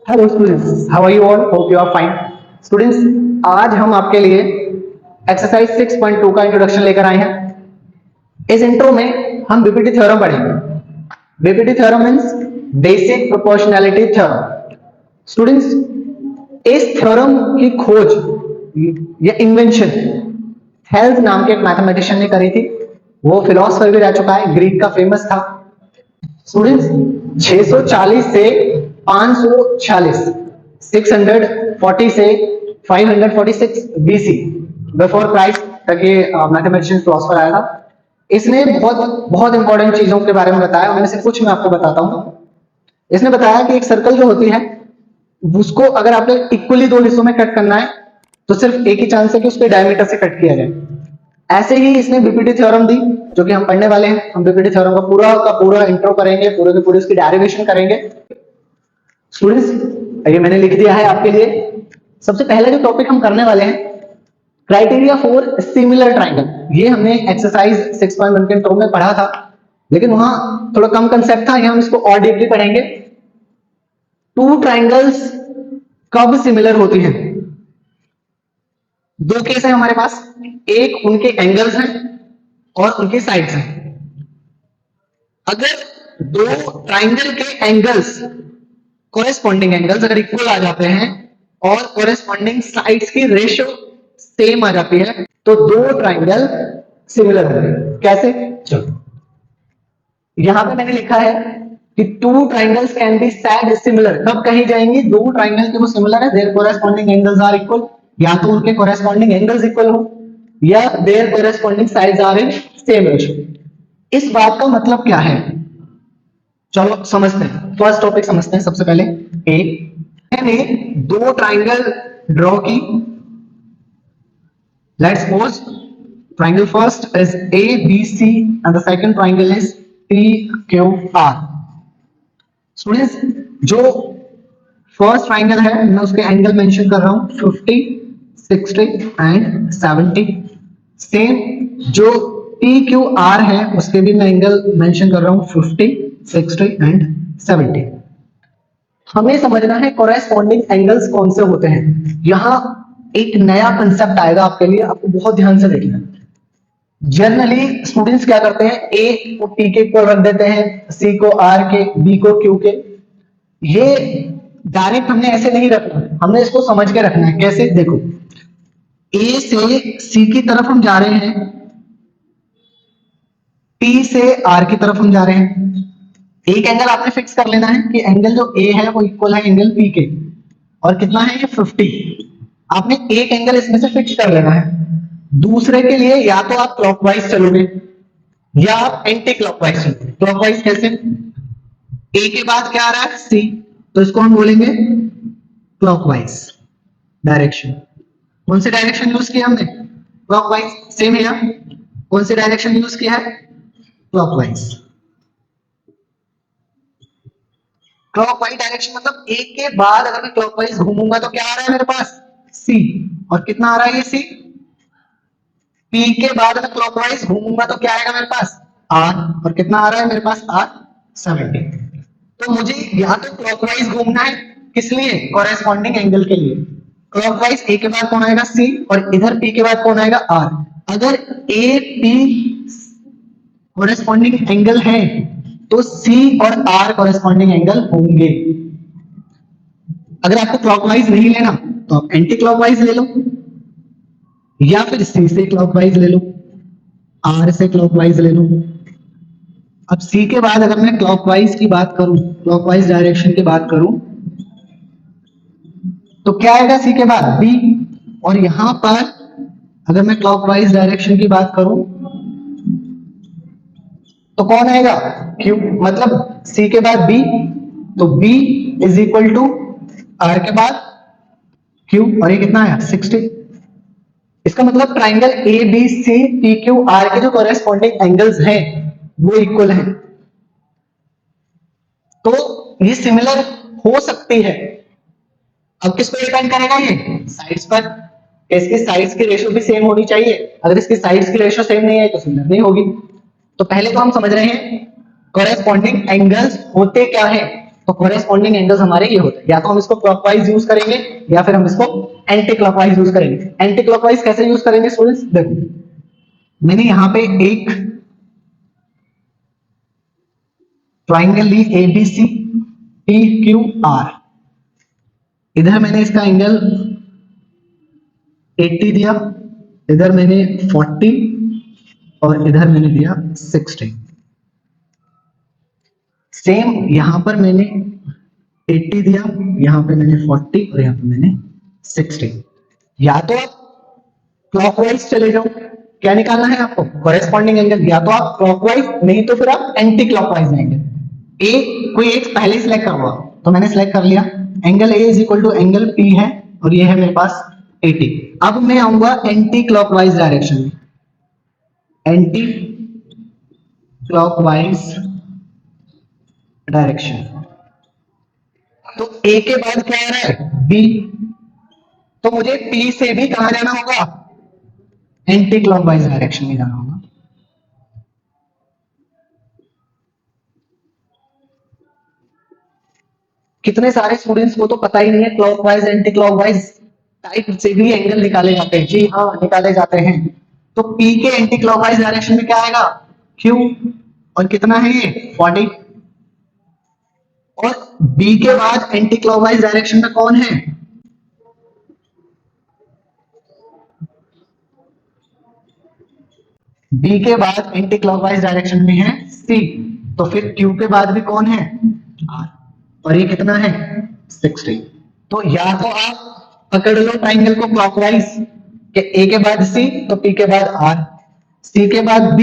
Hello students, how are you all? Hope you are fine. Students, आज हम आपके लिए एक्सरसाइज 6.2 का इंट्रोडक्शन लेकर आए हैं। इस इंट्रो में हम बीपीटी थ्योरम पढ़ेंगे। BPT theorem means basic proportionality theorem. Students, इस थ्योरम की खोज या इन्वेंशन हेल्थ नाम के एक मैथमेटिशियन ने करी थी। वो फिलोसफर भी रह चुका है, ग्रीक का फेमस था। स्टूडेंट्स, 640 से 546, 640 से 546 बीसी बिफोर क्राइस्ट तक ये मैथमेटिशियन फिलोसफर आया था। इसने बहुत बहुत इंपॉर्टेंट चीजों के बारे में बताया। उनमें से कुछ मैं आपको बताता हूं। इसने बताया कि एक सर्कल जो होती है उसको अगर आपने इक्वली दो हिस्सों में कट करना है तो सिर्फ एक ही चांस है कि उसके डायमीटर से कट किया जाए। ऐसे ही इसने बीपीटी थ्योरम दी जो कि हम पढ़ने वाले हैं। हम बीपीटी थ्योरम का पूरा इंट्रो करेंगे, पूरे के पूरे उसकी डेरिवेशन करेंगे। स्टूडेंट्स, ये मैंने लिख दिया है आपके लिए। सबसे पहले जो टॉपिक हम करने वाले हैं, क्राइटेरिया फॉर सिमिलर ट्राइंगल। ये हमने एक्सरसाइज 6.1 के इंट्रो में पढ़ा था, लेकिन वहां थोड़ा कम कंसेप्ट था। हम इसको और डीपली पढ़ेंगे। टू ट्राइंगल्स कब सिमिलर होती हैं? दो केस है हमारे पास। एक उनके एंगल्स हैं और उनके साइड्स हैं। अगर दो ट्राइंगल के एंगल्स, कोरेस्पॉन्डिंग एंगल्स अगर इक्वल आ जाते हैं और कोरेस्पॉन्डिंग साइड्स की रेशियो सेम आ जाती है तो दो ट्राइंगल सिमिलर होंगे। कैसे? चलो, यहां पे मैंने लिखा है कि two triangles can be said similar कब कही जाएंगी? दो ट्राइंगल के वो सिमिलर है, there corresponding angles are equal. या तो उनके कोरेस्पॉन्डिंग एंगल्स इक्वल हो या there corresponding sides are in same ratio. इस बात का मतलब क्या है? चलो समझते हैं। फर्स्ट टॉपिक समझते हैं सबसे पहले। मैंने दो ट्राइंगल ड्रॉ की। Let's suppose triangle first is A B C and the second triangle is T Q R. Students, जो फर्स्ट ट्राइंगल है मैं उसके एंगल मेंशन कर रहा हूं 50, 60 एंड 70। सेम जो पी क्यू आर है उसके भी मैं एंगल मेंशन कर रहा हूं 50, 60 एंड 70। हमें समझना है कोरेस्पॉन्डिंग एंगल्स कौन से होते हैं। यहां एक नया कंसेप्ट आएगा आपके लिए, आपको बहुत ध्यान से देखना है। जनरली स्टूडेंट्स क्या करते हैं, ए को टी के इक्वल रख देते हैं, सी को आर के, बी को क्यू के। ये डायरेक्ट हमने ऐसे नहीं रखना, हमने इसको समझ के रखना है। कैसे? देखो, ए से सी की तरफ हम जा रहे हैं, टी से आर की तरफ हम जा रहे हैं। एक एंगल आपने फिक्स कर लेना है कि एंगल जो ए है वो इक्वल है एंगल पी के, और कितना है ये 50। आपने एक एंगल इसमें से फिक्स कर लेना है। दूसरे के लिए या तो आप क्लॉकवाइज चलोगे या आप एंटी क्लॉकवाइज चलोगे। क्लॉकवाइज कैसे? ए के बाद क्या आ रहा है? सी, तो इसको हम बोलेंगे क्लॉकवाइज डायरेक्शन। कौन सी डायरेक्शन यूज किया हमने? क्लॉकवाइज। सेम है, कौन सी डायरेक्शन यूज किया है? क्लॉकवाइज। क्लॉकवाइज डायरेक्शन मतलब एक के बाद अगर मैं क्लॉकवाइज घूमूंगा तो क्या आ रहा है मेरे पास? सी। और कितना आ रहा है ये सी? पी के बाद अगर क्लॉकवाइज घूमूंगा तो क्या आएगा मेरे पास? आर। और कितना आ रहा है मेरे पास? आर 70। तो मुझे या तो क्लॉकवाइज घूमना है, किस लिए? कॉरेस्पॉन्डिंग एंगल के लिए। क्लॉकवाइज ए के बाद कौन आएगा? सी, और इधर पी के बाद कौन आएगा? आर। अगर ए पी कॉरेस्पॉन्डिंग एंगल है तो सी और आर कॉरेस्पॉन्डिंग एंगल होंगे। अगर आपको क्लॉकवाइज नहीं लेना तो आप एंटी क्लॉकवाइज ले लो, या फिर सी से क्लॉकवाइज ले लो, आर से क्लॉकवाइज ले लो। अब सी के बाद अगर मैं क्लॉकवाइज की बात करूं, क्लॉकवाइज डायरेक्शन की बात करूं, तो क्या आएगा सी के बाद? बी। और यहां पर अगर मैं क्लॉकवाइज डायरेक्शन की बात करूं तो कौन आएगा? क्यू। मतलब सी के बाद बी, तो B is equal to R के बाद क्यू, और ये कितना आया? 60। इसका मतलब triangle A B C P Q R के जो कॉरेस्पॉन्डिंग एंगल्स हैं वो इक्वल हैं, तो ये सिमिलर हो सकती है। अब किस पर डिपेंड करेगा? ये साइड्स पर। इसकी साइड्स की रेशियो भी सेम होनी चाहिए। अगर इसकी साइड्स की रेशियो सेम नहीं है तो सिमिलर नहीं होगी। तो पहले तो हम समझ रहे हैं कॉरेस्पॉन्डिंग एंगल्स होते क्या है। तो कोरेस्पॉन्डिंग एंगल्स हमारे ये होते हैं, या तो हम इसको क्लॉकवाइज यूज करेंगे या फिर हम इसको एंटी क्लॉकवाइज यूज करेंगे। एंटी क्लॉकवाइज कैसे यूज करेंगे स्टूडेंट्स, देखो मैंने यहां पे एक ट्राइंगल ली A B C P Q R, इधर मैंने इसका एंगल 80 दिया, इधर मैंने 40 और इधर मैंने दिया 60। सेम यहां पर मैंने 80 दिया, यहां पे मैंने 40 और यहां पे मैंने 60। या तो आप क्लॉकवाइज चले जाओ, क्या निकालना है आपको, कॉरेस्पॉन्डिंग एंगल, या तो आप क्लॉकवाइज नहीं तो फिर आप एंटी क्लॉकवाइज लेंगे। कोई एक पहले सिलेक्ट करवा, तो मैंने सिलेक्ट कर लिया, angle A is equal to angle P है और ये है मेरे पास 80। अब मैं आऊंगा एंटी क्लॉकवाइज डायरेक्शन में, एंटी क्लॉकवाइज डायरेक्शन, तो ए के बाद क्या आ रहा है बी, तो मुझे पी से भी कहां जाना होगा, एंटी क्लॉकवाइज डायरेक्शन में जाना होगा। कितने सारे स्टूडेंट्स को तो पता ही नहीं है क्लॉकवाइज एंटी क्लॉकवाइज टाइप से भी एंगल निकाले जाते हैं, जी हाँ निकाले जाते हैं। तो P के एंटी क्लॉकवाइज डायरेक्शन में क्या आएगा Q, और कितना है ये 40, और B के बाद एंटी क्लॉकवाइज डायरेक्शन में कौन है, B के बाद एंटी क्लॉकवाइज डायरेक्शन में है C, तो फिर Q के बाद भी कौन है R, और ये कितना है 60। तो या तो आप पकड़ लो ट्राइंगल को क्लॉकवाइज कि A के बाद C तो P के बाद R, C के बाद B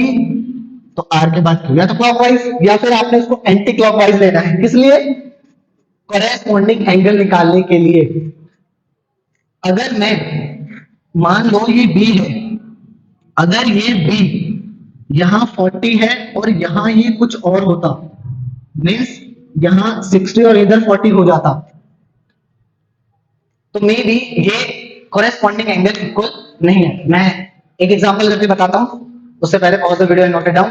तो R के बाद Q, या तो क्लॉकवाइज या फिर आपने उसको एंटी क्लॉकवाइज लेना है, किस लिए, कॉरेस्पॉन्डिंग एंगल निकालने के लिए। अगर मैं मान लो ये B है, अगर ये B यहां 40 है और यहां ये कुछ और होता, मीन्स यहां 60 और इधर 40 हो जाता, तो मे बी ये कॉरेस्पॉन्डिंग एंगल इक्वल नहीं है। मैं एक एग्जांपल करके बताता हूं, उससे पहले pause the video and note it down.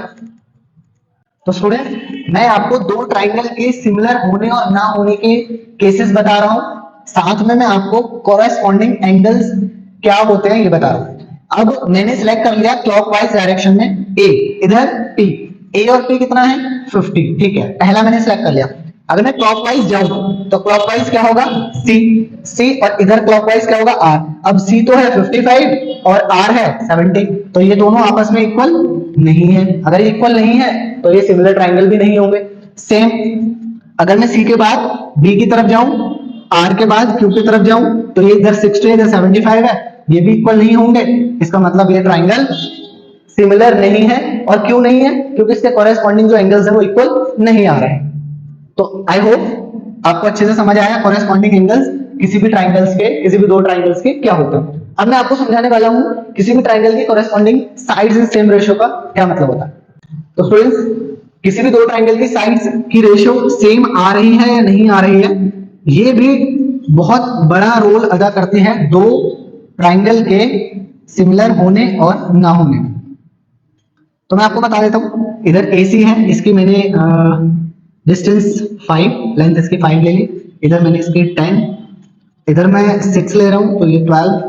तो स्टूडेंट मैं आपको दो ट्राइंगल के सिमिलर होने और ना होने के केसेस बता रहा हूं, साथ में मैं आपको कॉरेस्पॉन्डिंग एंगल्स क्या होते हैं ये बता रहा हूं। अब मैंने सिलेक्ट कर लिया क्लॉकवाइज डायरेक्शन में ए, इधर पी, ए और पी कितना है 50, ठीक है, पहला मैंने सिलेक्ट कर लिया। अगर मैं क्लॉकवाइज जाऊं तो क्लॉकवाइज क्या होगा सी, सी और इधर क्लॉकवाइज क्या होगा आर। अब सी तो है 55 और आर है 70, तो ये दोनों आपस में इक्वल नहीं है। अगर इक्वल नहीं है तो ये सिमिलर ट्राइंगल भी नहीं होंगे। सेम अगर मैं सी के बाद बी की तरफ जाऊं, आर के बाद क्यू की तरफ जाऊं, तो ये इधर 60 इधर 75 है, ये भी इक्वल नहीं होंगे। इसका मतलब ये ट्राइंगल सिमिलर नहीं है। और क्यों नहीं है, क्योंकि इसके कॉरेस्पॉन्डिंग जो एंगल्स है वो इक्वल नहीं आ रहे हैं। तो आई होप आपको अच्छे से समझ आया कॉरेस्पॉन्डिंग एंगल्स किसी भी ट्राइंगल्स के, किसी भी दो ट्राइंगल्स के क्या होता है। अब मैं आपको समझाने वाला हूं किसी भी ट्राइंगल की corresponding sides in same ratio का क्या मतलब होता है। तो स्टूडेंट्स किसी भी दो ट्राइंगल की साइड्स की रेशियो सेम आ रही है या नहीं आ रही है, ये भी बहुत बड़ा रोल अदा करते हैं दो ट्राइंगल के सिमिलर होने और ना होने में। तो मैं आपको बता देता हूं, इधर AC है, इसकी मैंने डिस्टेंस 5, लेंथ इसकी 5 ले ली, इधर मैंने इसकी 10, इधर मैं 6 ले रहा हूं तो ये 12,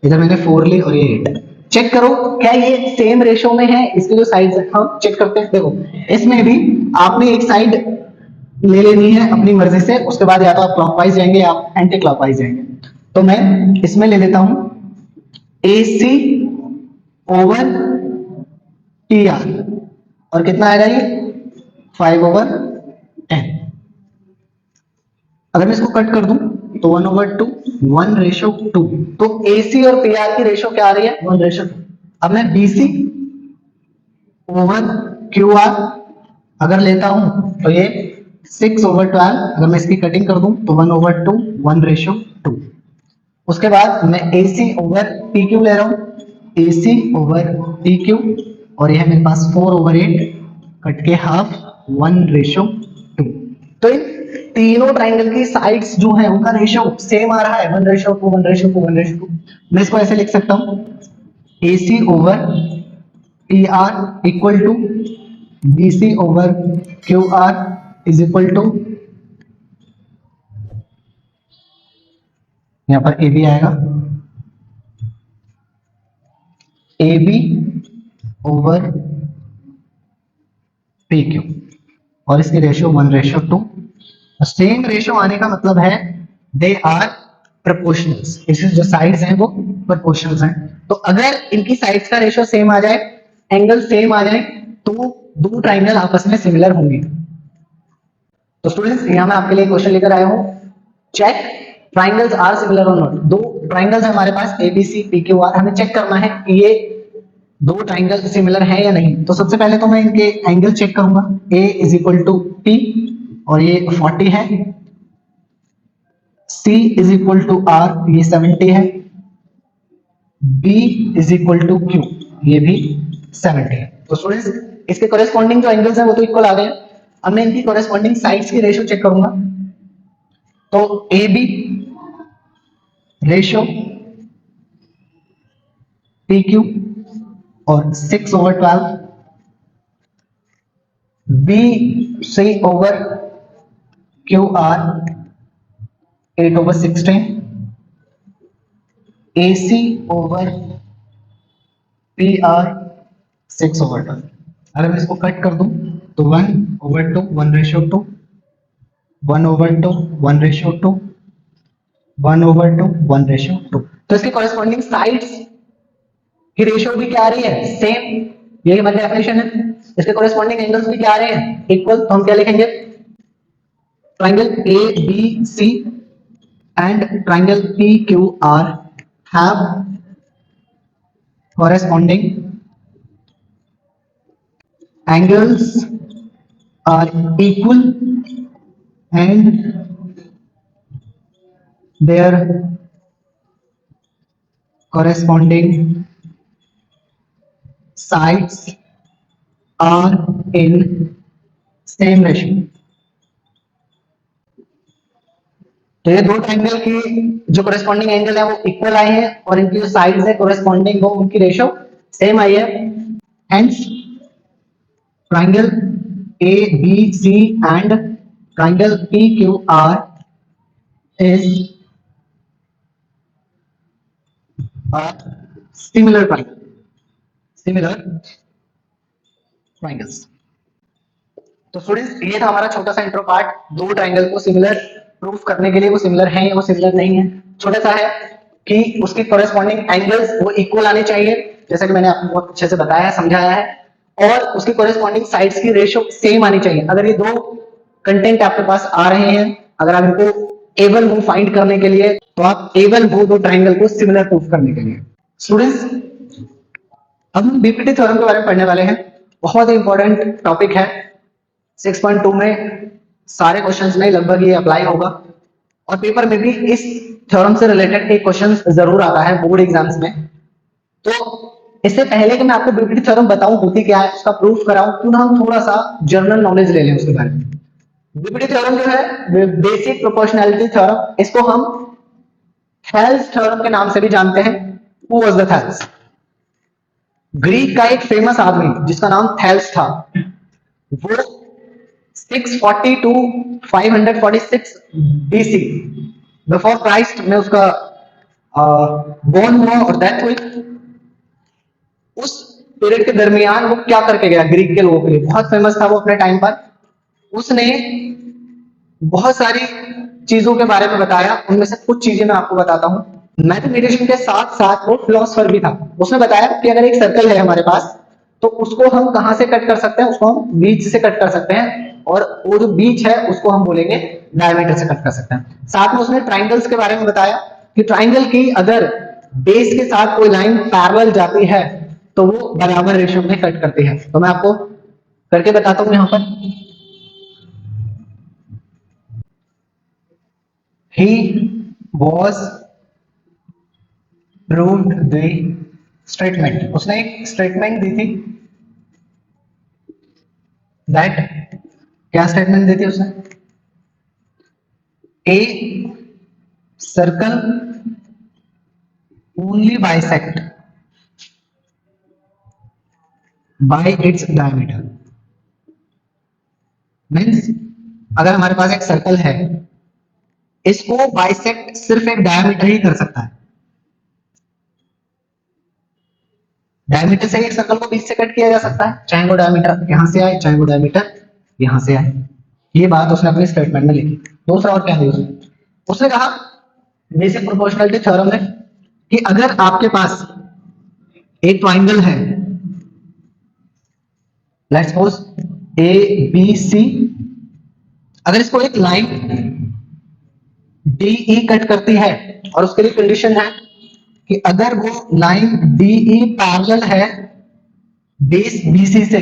इधर मैंने 4 ली और ये 8। चेक करो क्या ये सेम रेशियो में है, इसकी जो साइड्स है हम चेक करते हैं। देखो इसमें भी आपने एक साइड ले लेनी है अपनी मर्जी से, उसके बाद या तो आप क्लॉकवाइज जाएंगे या आप एंटी क्लॉकवाइज जाएंगे। तो मैं इसमें ले लेता हूं AC ओवर TR, और कितना आएगा ये 5/10। अगर मैं इसको कट कर दूं तो 1/2, 1:2, तो AC और PR की रेशियो क्या आ रही है 1:2। अब मैं BC ओवर QR अगर लेता हूं तो ये 6/12, अगर मैं इसकी कटिंग कर दूं तो 1/2, 1:2। उसके बाद मैं AC ओवर PQ ले रहा हूं, AC ओवर PQ, और यह मेरे पास 4/8 कट के हाफ 1:2। तो इन तीनों ट्राइंगल की साइड्स जो है उनका रेशियो सेम आ रहा है 1:2, 1:2, 1:2। मैं इसको ऐसे लिख सकता हूं AC over PR equal to BC over QR is equal to यहाँ पर ए बी आएगा, A B over P Q, और इसकी रेशियो 1:2। सेम रेशियो आने का मतलब है दे आर प्रोपोर्शनल्स, इसकी जो साइड्स हैं वो प्रोपोर्शनल्स हैं। तो अगर इनकी साइड्स का रेशियो सेम आ जाए, एंगल सेम आ जाए, तो दो ट्राइंगल आपस में सिमिलर होंगे। तो स्टूडेंट्स यहां मैं आपके लिए क्वेश्चन लेकर आया हूं, चेक ट्राइंगल्स आर सिमिलर और नॉट। दो ट्राइंगल्स है हमारे पास A B C P Q R, हमें चेक करना है कि ये दो ट्राइंगल सिमिलर है या नहीं। तो सबसे पहले तो मैं इनके एंगल चेक करूंगा, A = P और ये 40 है, C = R ये 70 है, B = Q ये भी 70 है। तो स्टूडेंट्स इसके कॉरेस्पॉन्डिंग जो एंगल्स हैं वो तो इक्वल आ गए। अब मैं इनकी कॉरेस्पॉन्डिंग साइड्स की रेशियो चेक करूंगा। तो AB रेशियो PQ और 6/12, BC/QR 8/16, AC/PR 6/12। अगर मैं इसको कट कर दूं तो 1/2 1:2, 1/2 1:2, 1/2 1:2। तो इसकी कॉरेस्पॉन्डिंग साइड्स की रेशियो भी क्या आ रही है, सेम, यही हमारी डेफिनेशन है। इसके कॉरेस्पॉन्डिंग एंगल्स भी क्या आ रहे हैं, इक्वल। तो हम क्या लिखेंगे, triangle ABC and triangle PQR have corresponding angles are equal and their corresponding sides are in same ratio। तो ये दो ट्राइंगल की जो कॉरेस्पॉन्डिंग एंगल है वो इक्वल आए हैं और इनकी जो साइड्स है कॉरेस्पॉन्डिंग वो उनकी रेशियो सेम आई है। Hence triangle ABC and triangle PQR is a similar triangle, similar triangles। तो स्टूडेंट्स ये था हमारा छोटा सा इंट्रो पार्ट, दो ट्राइंगल को सिमिलर प्रूफ करने के लिए, वो सिमिलर हैं या वो सिमिलर नहीं है। छोटा सा है कि उसके कॉरेस्पॉन्डिंग एंगल्स वो इक्वल आने चाहिए, जैसा कि मैंने आपको बहुत अच्छे से बताया है, समझाया है, और उसकी कॉरेस्पॉन्डिंग साइड्स की रेशियो सेम आनी चाहिए। अगर ये दो कंटेंट आपके पास आ रहे हैं, अगर आप इनको एबल हो फाइंड करने के लिए, तो आप एबल हो दो ट्राइंगल को सिमिलर प्रूफ करने के लिए। स्टूडेंट्स अब हम बीपीटी थ्योरम के बारे में पढ़ने वाले हैं, बहुत ही इंपॉर्टेंट टॉपिक है। 6.2 में सारे क्वेश्चंस में लगभग ये अप्लाई होगा और पेपर में भी इस थ्योरम से रिलेटेड एक क्वेश्चन जरूर आता है बोर्ड एग्जाम्स में। तो इससे पहले कि मैं आपको बीपीटी थ्योरम बताऊं होती क्या है, उसका प्रूफ कराऊं, क्यों ना हम थोड़ा सा जनरल नॉलेज ले लें उसके बारे में। बीपीटी थ्योरम जो है बेसिक प्रोपोर्शनैलिटी थ्योरम, इसको हम थेल्स थ्योरम के नाम से भी जानते हैं। Who was the Thales? Greek का एक फेमस आदमी जिसका नाम थेल्स था, वो 640 टू 546 BC बिफोर क्राइस्ट में उसका बोर्न हुआ और डेथ हुई। उस पीरियड के दरमियान वो क्या करके गया, ग्रीक के लोगों के लिए बहुत फेमस था वो अपने टाइम पर। उसने बहुत सारी चीजों के बारे में बताया, उनमें से कुछ चीजें मैं आपको बताता हूं। मैथमेटिशियन के साथ साथ वो फिलोसफर भी था। उसने बताया कि अगर एक सर्कल है हमारे पास, तो उसको हम कहां से कट कर सकते हैं, उसको हम बीच से कट कर सकते हैं, और वो जो बीच है उसको हम बोलेंगे डायमीटर से कट कर सकते हैं। साथ में उसने ट्राइंगल्स के बारे में बताया कि ट्राइंगल की अगर बेस के साथ कोई लाइन पैरेलल जाती है तो वो बराबर रेशियो में कट करती है। तो मैं आपको करके बताता हूं यहां पर। He was proved the statement, उसने एक स्टेटमेंट दी थी दैट, क्या स्टेटमेंट दी थी उसने, a circle only bisect bye its diameter. Means अगर हमारे पास एक सर्कल है, इसको बाइसेक्ट सिर्फ एक डायमीटर ही कर सकता है। डायमीटर से एक सर्कल को बीच से कट किया जा सकता है, चाहे वो डायमीटर यहां से आए चाहे वो डायमीटर यहां से आए। ये बात उसने अपने स्टेटमेंट में लिखी। दूसरा और क्या है उसने कहा बेसिक प्रोपोर्शनलिटी थ्योरम में कि अगर आपके पास एक ट्राइंगल है, let's suppose A B C, अगर इसको एक लाइन डी ई कट करती है और उसके लिए कंडीशन है कि अगर वो लाइन डी ई पैरेलल है बेस बीसी से,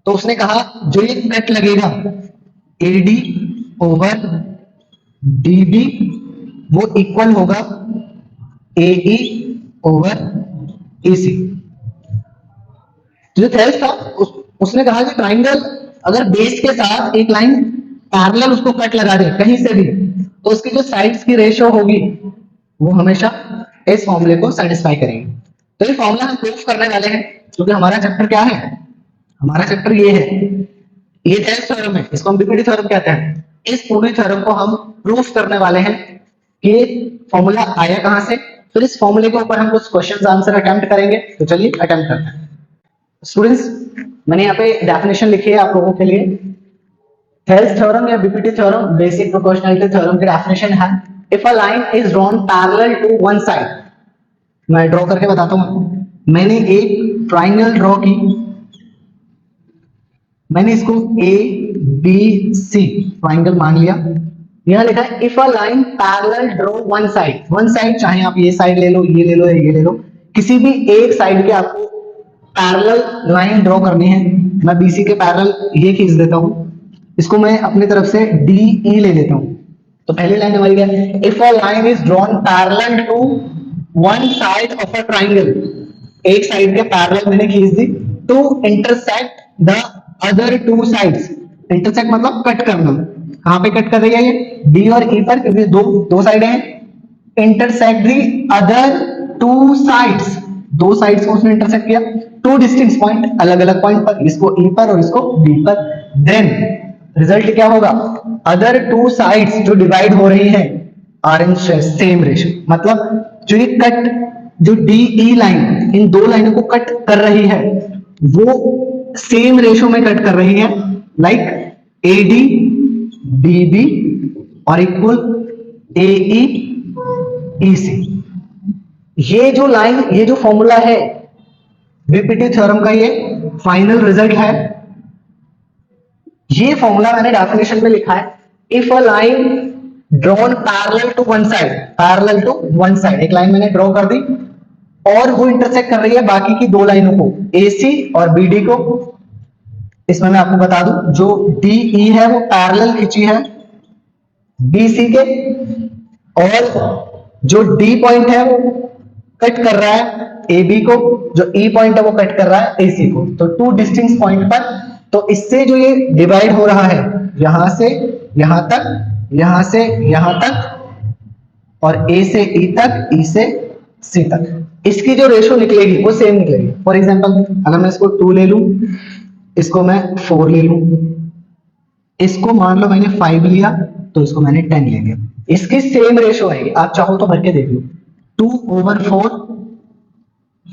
तो उसने कहा जो ये कट लगेगा एडी ओवर डीबी वो इक्वल होगा एई ओवर एसी। जो थेल्स था उसने कहा कि ट्राइंगल अगर बेस के साथ एक लाइन पैरेलल उसको कट लगा दे कहीं से भी, तो उसकी जो साइड्स की रेशियो होगी वो हमेशा इस फॉर्मूले को सेटिस्फाई करेगी। तो ये फॉर्मूला हम प्रूफ करने वाले हैं, क्योंकि हमारा चैप्टर क्या है, हमारा चैप्टर ये है, ये थेल्स थ्योरम है, इसको हम बीपीटी थ्योरम कहते हैं। इस पूरी थ्योरम को हम प्रूफ करने वाले हैं कि फॉर्मूला आया कहां से। फिर इस फॉर्मूले के ऊपर हम कुछ क्वेश्चंस आंसर अटेम्प्ट करेंगे। तो चलिए अटेम्प्ट करते हैं। स्टूडेंट्स, मैंने यहाँ पे डेफिनेशन लिखी है आप लोगों के लिए। थेल्स थ्योरम या BPT theorem basic proportionality theorem की डेफिनेशन है, if a line is drawn parallel to one side, मैं ड्रॉ करके बताता हूं। मैंने एक ट्राइंगल ड्रॉ की, मैंने इसको ए बी सी ट्राइंगल मान लिया। यहां लिखा है if a line parallel draw one side, one side चाहे आप ये साइड ले लो, ये ले लो या ये ले लो, किसी भी एक साइड के आपको पैरेलल लाइन ड्रॉ करनी है। मैं बीसी के पैरेलल ये खींच देता हूं, इसको मैं अपनी तरफ से डी ई ले लेता हूं। तो पहली लाइन हमारी क्या है, if a line is drawn parallel to one side of a triangle, एक साइड के पैरेलल मैंने खींच दी, to intersect the other two sides. Intersect मतलब कट करना, कहां पे कट कर रही है ये, डी और ई पर, क्योंकि दो साइड हैं। Intersect the other two sides, दो साइड्स को उसने इंटरसेक्ट किया, टू डिस्टिंक्ट पॉइंट, अलग अलग पॉइंट पर, इसको ई पर और इसको डी पर। देन रिजल्ट क्या होगा, अदर टू साइड्स जो डिवाइड हो रही है आर इन सेम रेशियो, मतलब जो ये कट, जो डी ई लाइन इन दो लाइनों को कट कर रही है वो सेम रेशियो में कट कर रही है, like A D D B और इक्वल ए ई सी। ये जो लाइन, ये जो फॉर्मूला है बीपीटी थ्योरम का, ये फाइनल रिजल्ट है। ये फॉर्मूला मैंने डेफिनेशन में लिखा है, if a line drawn parallel to one side, parallel to one side, एक लाइन मैंने ड्रॉ कर दी और वो इंटरसेक्ट कर रही है बाकी की दो लाइनों को, एसी और बीडी को। इसमें मैं आपको बता दूं, जो डीई है वो पैरेलल खींची है बीसी के, और जो डी पॉइंट है वो कट कर रहा है ए बी को, जो ई पॉइंट है वो कट कर रहा है एसी को। तो टू डिस्टिंक्ट पॉइंट पर, तो इससे जो ये डिवाइड हो रहा है यहां से यहां तक, यहां से यहां तक, और ए से ई तक, ई से सी तक, इसकी जो रेशियो निकलेगी वो सेम निकलेगी। फॉर एग्जांपल अगर मैं इसको 2 ले लूं, इसको मैं 4 ले लूं, इसको मान लो मैंने 5 लिया, तो इसको मैंने 10 ले लिया, इसकी सेम रेशियो आएगी। आप चाहो तो भर के देख लो, 2/4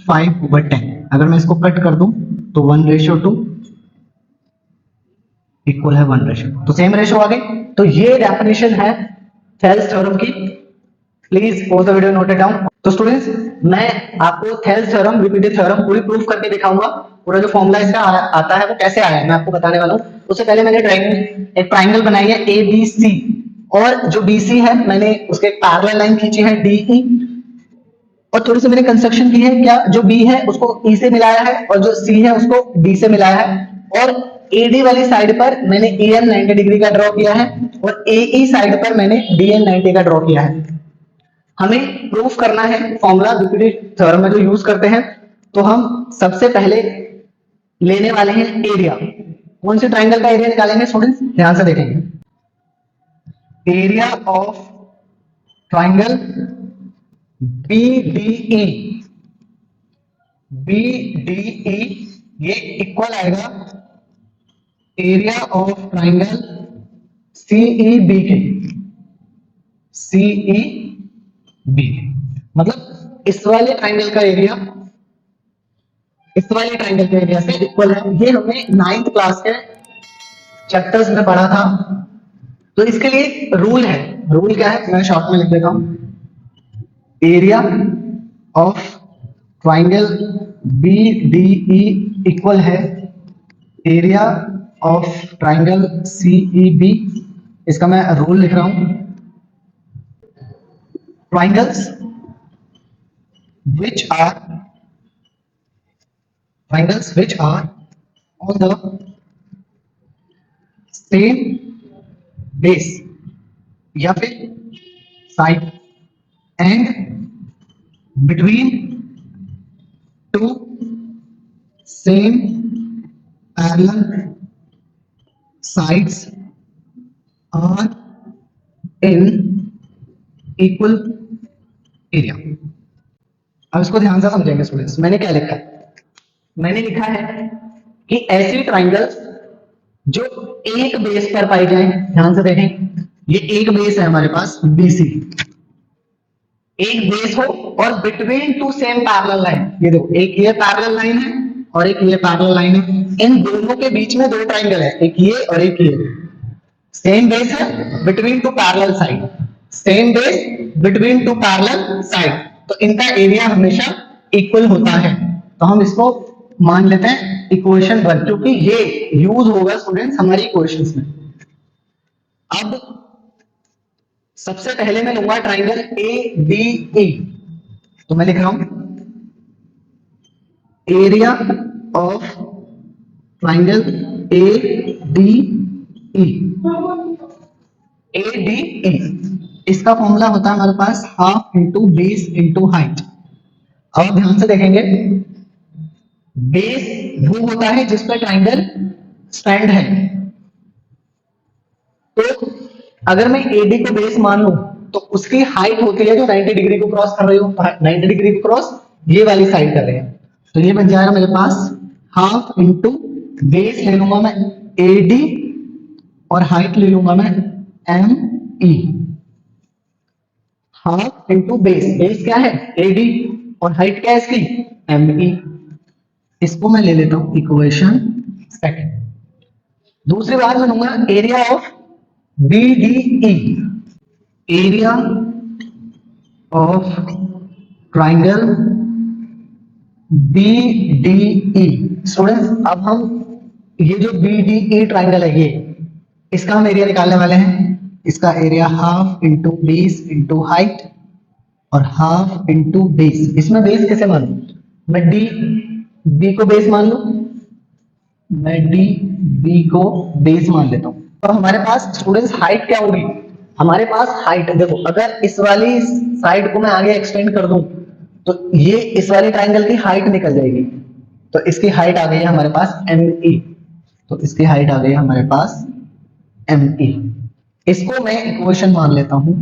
5/10। अगर मैं इसको कट कर दूं तो 1:2 इक्वल है 1:2, तो सेम रेशियो आ गई। तो ये डेफिनेशन है थेल्स थ्योरम की। Please pause the video, note it down. तो स्टूडेंट्स, मैं आपको थेल्स थ्योरम, बीपीटी थ्योरम पूरी प्रूफ करके दिखाऊंगा। पूरा जो फॉर्मूला इसका आता है वो कैसे आया है मैं आपको बताने वाला हूं। उससे पहले मैंने एक ट्राइंगल बनाई है ए बी सी, और जो बीसी है मैंने उसके एक पैरेलल लाइन खींची है डीई, और थोड़ी सी मैंने कंस्ट्रक्शन की है, क्या जो बी है उसको ई से मिलाया है और जो सी है उसको डी से मिलाया है, और एडी वाली साइड पर मैंने एएन 90 डिग्री का ड्रॉ किया है और एई साइड पर मैंने डीएन 90 का ड्रॉ किया है। हमें प्रूफ करना है फॉर्मूला बीपीटी थ्योरम में जो यूज करते हैं। तो हम सबसे पहले लेने वाले हैं एरिया। कौन से ट्राइंगल का एरिया निकालेंगे स्टूडेंट्स, ध्यान से देखेंगे। Area of triangle BDE, BDE ये इक्वल आएगा एरिया ऑफ ट्राइंगल CEB के। CEB, मतलब इस वाले ट्राइंगल का एरिया इस वाले ट्राइंगल के एरिया से इक्वल है। ये हमने 9th क्लास के चैप्टर्स में पढ़ा था। तो इसके लिए रूल है। रूल क्या है, मैं शॉर्ट में लिख देता हूं। Area of triangle BDE equal है एरिया ऑफ ट्राइंगल CEB। इसका मैं रूल लिख रहा हूं। Triangles which are on the same base या फिर side and between two same parallel sides are in equal area। अब इसको ध्यान से समझेंगे स्टूडेंट्स। मैंने क्या लिखा है, मैंने लिखा है कि ऐसी ट्राइंगल्स जो एक बेस पर पाई जाए, ध्यान से देखें, ये एक बेस है हमारे पास BC, एक बेस हो और between two same parallel line, ये देखो एक ये पैरेलल लाइन है और एक ये पैरेलल लाइन है, इन दोनों के बीच में दो ट्राइंगल है, एक ये और एक ये, सेम बेस है between two parallel side, same base between two parallel side, तो इनका एरिया हमेशा इक्वल होता है। तो हम इसको मान लेते हैं इक्वेशन 1, क्योंकि ये यूज होगा स्टूडेंट्स हमारी इक्वेशंस में। अब सबसे पहले मैं लूंगा ट्राइंगल ADE, तो मैं लिख रहा हूं एरिया ऑफ ट्राइंगल ADE। इसका फॉर्मूला होता है हमारे पास half into base into height. अब ध्यान से देखेंगे, बेस वो होता है जिस पर ट्राइंगल स्टैंड है। तो अगर मैं AD को बेस मान लूं तो उसकी हाइट होती है जो 90 डिग्री को क्रॉस कर रही हो, 90 डिग्री को क्रॉस ये वाली साइड कर रहे हैं, तो ये बन जाएगा मेरे पास हाफ इंटू बेस ले लूंगा मैं AD और हाइट ले लूंगा मैं ME। Half into base, base क्या है AD और हाइट क्या है इसकी ME। इसको मैं ले लेता हूं इक्वेशन सेकंड। दूसरी बार मैं लूंगा area of BDE, area of triangle BDE। Students अब हम ये जो BDE ट्राइंगल है ये, इसका हम एरिया निकालने वाले हैं। इसका area half into base into height और हाफ इंटू बेस। इसमें बेस कैसे मानूं, मैं B को बेस मान लूं, मैं B को बेस मान लेता हूं। तो हमारे पास स्टूडेंट्स हाइट क्या होगी, हमारे पास हाइट देखो, अगर इस वाली साइड को मैं आगे एक्सटेंड कर दूं तो ये इस वाली ट्राइंगल की हाइट निकल जाएगी, तो इसकी हाइट आ गई है हमारे पास ME। तो इसकी हाइट आ गई है हमारे पास ME। इसको मैं इक्वेशन मान लेता हूं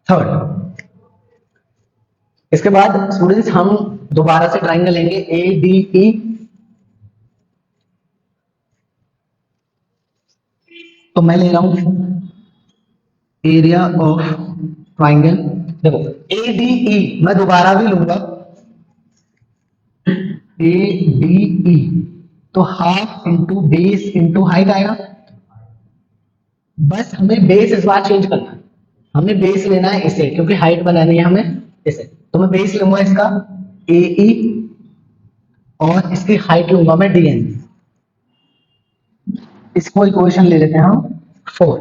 थर्ड। इसके बाद स्टूडेंट्स हम दोबारा से ट्राइंगल लेंगे ADE। तो मैं ले रहा हूं एरिया ऑफ ट्राइंगल, देखो ADE मैं दोबारा भी लूंगा ADE, तो half into base into height आएगा। बस हमें बेस इस बार चेंज करना है, हमें बेस लेना है इसे, क्योंकि हाइट बनानी है हमें इसे। तो मैं बेस लूंगा इसका AE और इसकी हाइट लूंगा मैं DN। इसको इक्वेशन ले लेते हैं हम 4।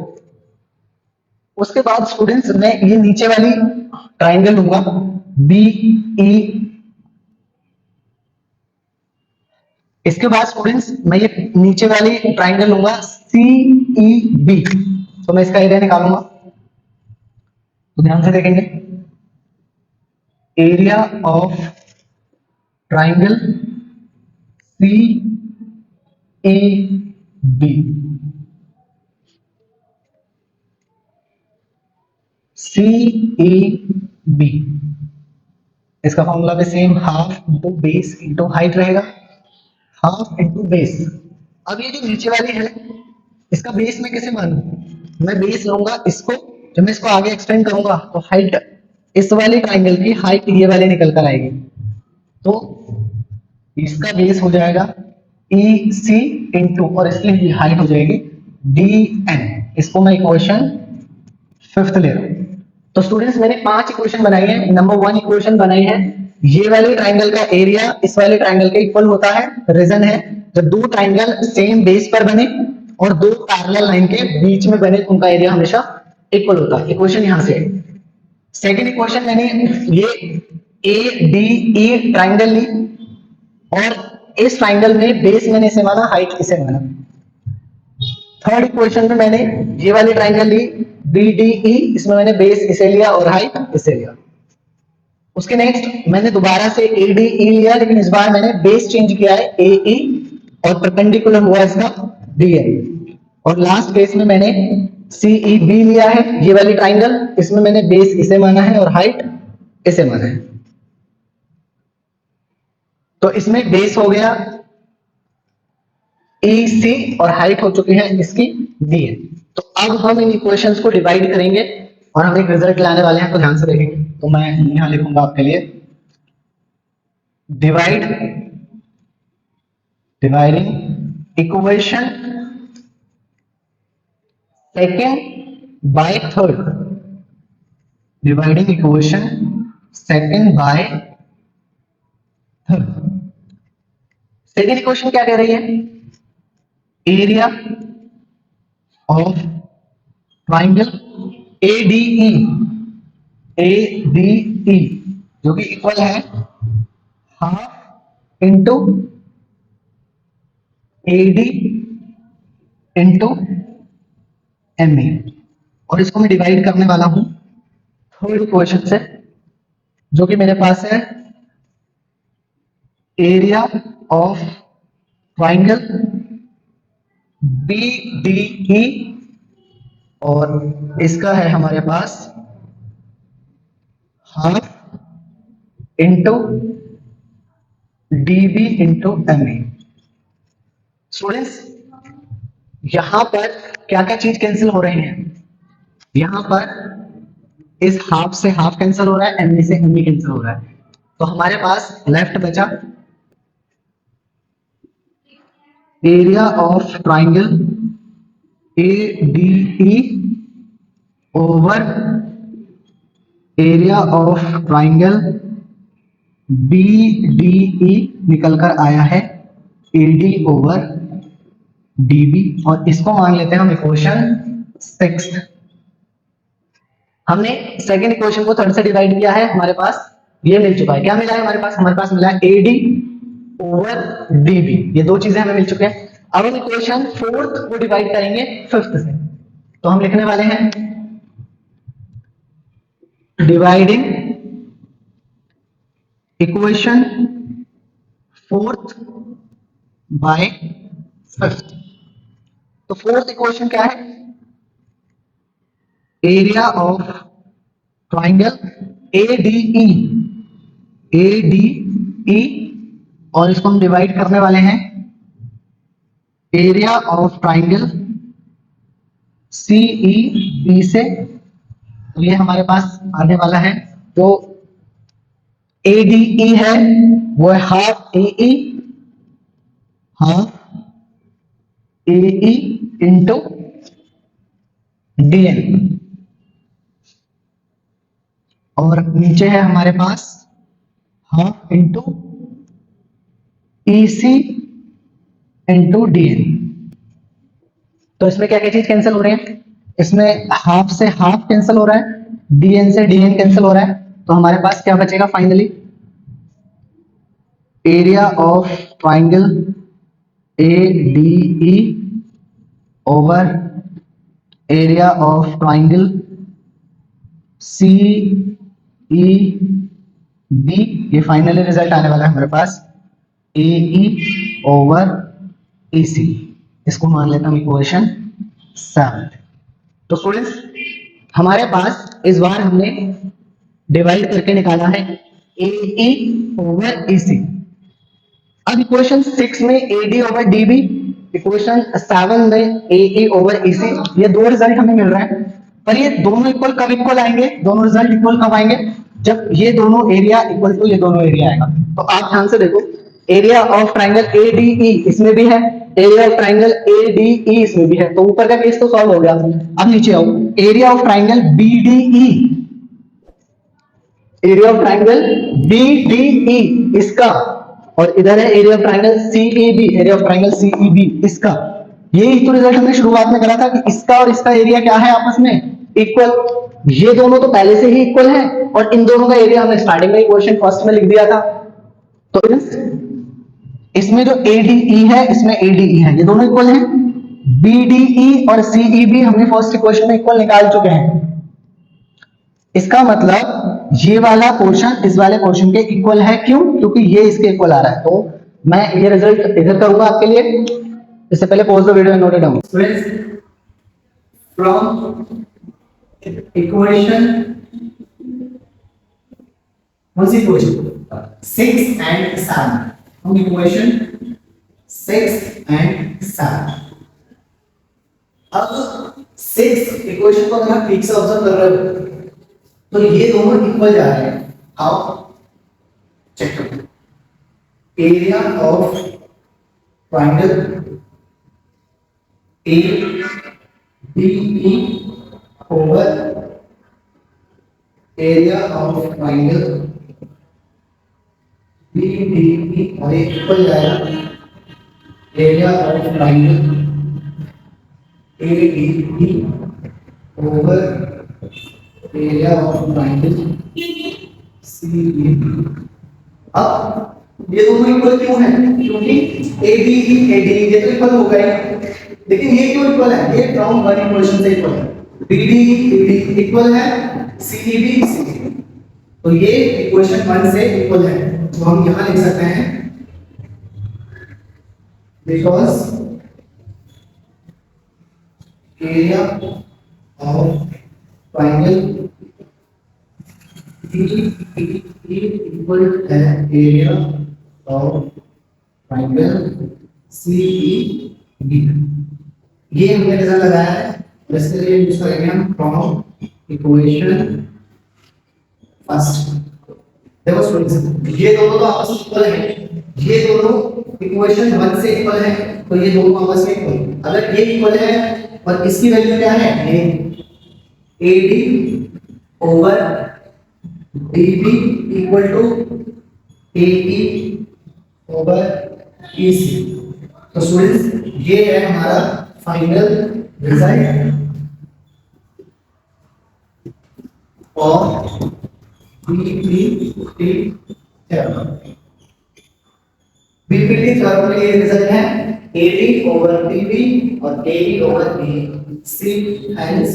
उसके बाद स्टूडेंट्स मैं ये नीचे वाली ट्राइंगल लूंगा BE। इसके बाद स्टूडेंट्स मैं ये नीचे वाली ट्राइंगल लूंगा CEB। तो मैं इसका एरिया निकालूंगा, तो ध्यान से देखेंगे area of triangle CEB, CEB इसका फॉर्मूला भी same half into base into height रहेगा, हाफ इंटू बेस। अब ये जो नीचे वाली है इसका बेस मैं कैसे मानूं, मैं बेस लूंगा इसको जब मैं इसको आगे एक्सटेंड करूंगा तो हाइट, इस वाले ट्राइंगल की हाइट ये वाले निकल कर आएगी, तो इसका बेस हो जाएगा ई सी इंटू, और इसकी हाइट हो जाएगी डी एन। इसको मैं इक्वेशन फिफ्थ ले रहा हूं। तो स्टूडेंट्स मैंने 5 इक्वेशन बनाई है। नंबर 1 इक्वेशन बनाई है, ये वाले ट्राइंगल का एरिया इस वाले ट्राइंगल के इक्वल होता है। रीजन है जब दो ट्राइंगल सेम बेस पर बने और दो पैरेलल लाइन के बीच में बने, उनका एरिया हमेशा इक्वल होता है। इक्वेशन यहां से। सेकेंड इक्वेशन मैंने ये ए डी ई ट्राइंगल ली और इस ट्राइंगल में बेस मैंने इसे माना, हाइट इसे माना। थर्ड इक्वेशन में मैंने ये वाली ट्राइंगल ली बी डी ई, इसमें मैंने बेस इसे लिया और हाइट इसे लिया। उसके नेक्स्ट मैंने दोबारा से ए डी ई लिया, लेकिन इस बार मैंने बेस चेंज किया है ए ई और परपेंडिकुलर हुआ इसका डी एन। और लास्ट केस में मैंने सी ई बी लिया है, ये वाली ट्राइंगल, इसमें मैंने बेस इसे माना है और हाइट इसे माना है। तो इसमें बेस हो गया ई सी और हाइट हो चुकी है इसकी डी एन। तो अब हम इन इक्वेशंस को डिवाइड करेंगे और हम एक रिजल्ट लाने वाले हैं, तो ध्यान से देखेंगे। तो मैं यहां लिखूंगा आपके लिए dividing equation second by third, dividing equation second by third. Second equation क्या कह रही है? Area of triangle ADE, ADE जो कि इक्वल है half into AD into ME, और इसको मैं डिवाइड करने वाला हूं थर्ड इक्वेशन से, जो कि मेरे पास है एरिया ऑफ ट्राइंगल BDE और इसका है हमारे पास half into DB into ME। Students यहां पर क्या क्या चीज कैंसिल हो रही है? यहां पर इस हाफ से हाफ कैंसिल हो रहा है, ME से ME कैंसिल हो रहा है। तो हमारे पास लेफ्ट बचा area of triangle ADE over area of triangle BDE, निकल कर आया है AD ओवर DB, और इसको मान लेते हैं हम इक्वेशन 6। हमने सेकेंड इक्वेशन को थर्ड से डिवाइड किया है, हमारे पास ये मिल चुका है। क्या मिला है हमारे पास मिला है AD ओवर DB, ये दो चीजें हमें मिल चुके हैं। अब हम इक्वेशन फोर्थ को डिवाइड करेंगे फिफ्थ से, तो हम लिखने वाले हैं dividing equation fourth by fifth. तो फोर्थ इक्वेशन क्या है? Area of triangle ADE, ADE, और इसको हम डिवाइड करने वाले हैं एरिया ऑफ ट्राइंगल CEB से। तो ये हमारे पास आने वाला है, जो ADE है वो है half AE, half AE into DN, और नीचे है हमारे पास half into EC into DN। तो इसमें क्या क्या चीज कैंसिल हो रहे हैं? इसमें हाफ से हाफ कैंसिल हो रहा है, DN से DN कैंसिल हो रहा है, तो हमारे पास क्या बचेगा finally? Area of triangle ADE over area of triangle CEB, ये फाइनली रिजल्ट आने वाला है हमारे पास AE ओवर EC। इसको मान लेता हूं इक्वेशन 7। तो स्टूडेंट्स हमारे पास इस बार हमने डिवाइड करके निकाला है AE ओवर EC। अब इक्वेशन 6 में AD ओवर DB, इक्वेशन 7 में AE ओवर EC, ये दो रिजल्ट हमें मिल रहा है। पर ये दोनों इक्वल कब इक्वल आएंगे, दोनों रिजल्ट इक्वल कब आएंगे, जब ये दोनों एरिया इक्वल टू ये दोनों एरिया आएगा। तो आप ध्यान से देखो, एरिया ऑफ ट्राइंगल एडीई इसमें भी है, एरिया ऑफ ट्राइंगल एडीई इसमें भी है, तो ऊपर का केस तो सॉल्व हो गया। अब नीचे आओ, area of triangle BDE, area of triangle BDE इसका, और इधर है area of triangle CEB, area of triangle CEB इसका। यही तो रिजल्ट हमने शुरुआत में करा था कि इसका और इसका एरिया क्या है आपस में इक्वल। ये दोनों तो पहले से ही इक्वल है, और इन दोनों का एरिया हमने स्टार्टिंग में ही क्वेश्चन फर्स्ट में लिख दिया था। तो इसमें जो एडीई है इसमें एडीई है, ये दोनों इक्वल हैं। बीडीई और सीईबी हमने फर्स्ट इक्वेशन में इक्वल निकाल चुके हैं। इसका मतलब ये वाला पोर्शन इस वाले पोर्शन के इक्वल है, क्यों, क्योंकि ये इसके इक्वल आ रहा है। तो मैं ये रिजल्ट इधर करूंगा आपके लिए। इससे पहले pause the video and note it down. From equation कौन सी इक्वेशन 6 एंड 7, हम इक्वेशन 6 एंड 7। अब 6 इक्वेशन को अगर आप ठीक से ऑब्जर्व कर रहे हो तो ये दोनों इक्वल जा रहे हैं। हाउ, चेक करो, area of triangle A D E over area of triangle B D E, और ये इक्वल जाएगा area of triangle A D E over area of triangle C E B. अब ये दोनों इक्वल क्यों है, क्योंकि एडीई एडीई ये तो इक्वल हो गए, लेकिन ये क्यों इक्वल है, ये फ्रॉम वन इक्वेशन से इक्वल है। बीडीई बीडीई इक्वल है, सीईबी सीईबी, तो ये इक्वेशन 1 से इक्वल है। तो हम यहां लिख सकते हैं because area of triangle equal है एरिया ऑफ ट्राइंगल सीईबी। ये हमने रिजल्ट लगाया है, इसके लिए यूज करेंगे हम फ्रॉम इक्वेशन फर्स्ट। देखो स्टूडेंट्स, ये दोनों तो आपस में इक्वल हैं, ये दोनों इक्वेशन 1 से इक्वल है, तो ये दोनों आपस में इक्वल। अगर ये इक्वल है और इसकी वैल्यू क्या है, ये AD over DB equal to AE over EC। तो स्टूडेंट्स, ये है हमारा फाइनल रिजल्ट और बीपीटी थ्योरम। बीपीटी थ्योरम के लिए रिजल्ट है AD ओवर DB और AE ओवर EC हैंस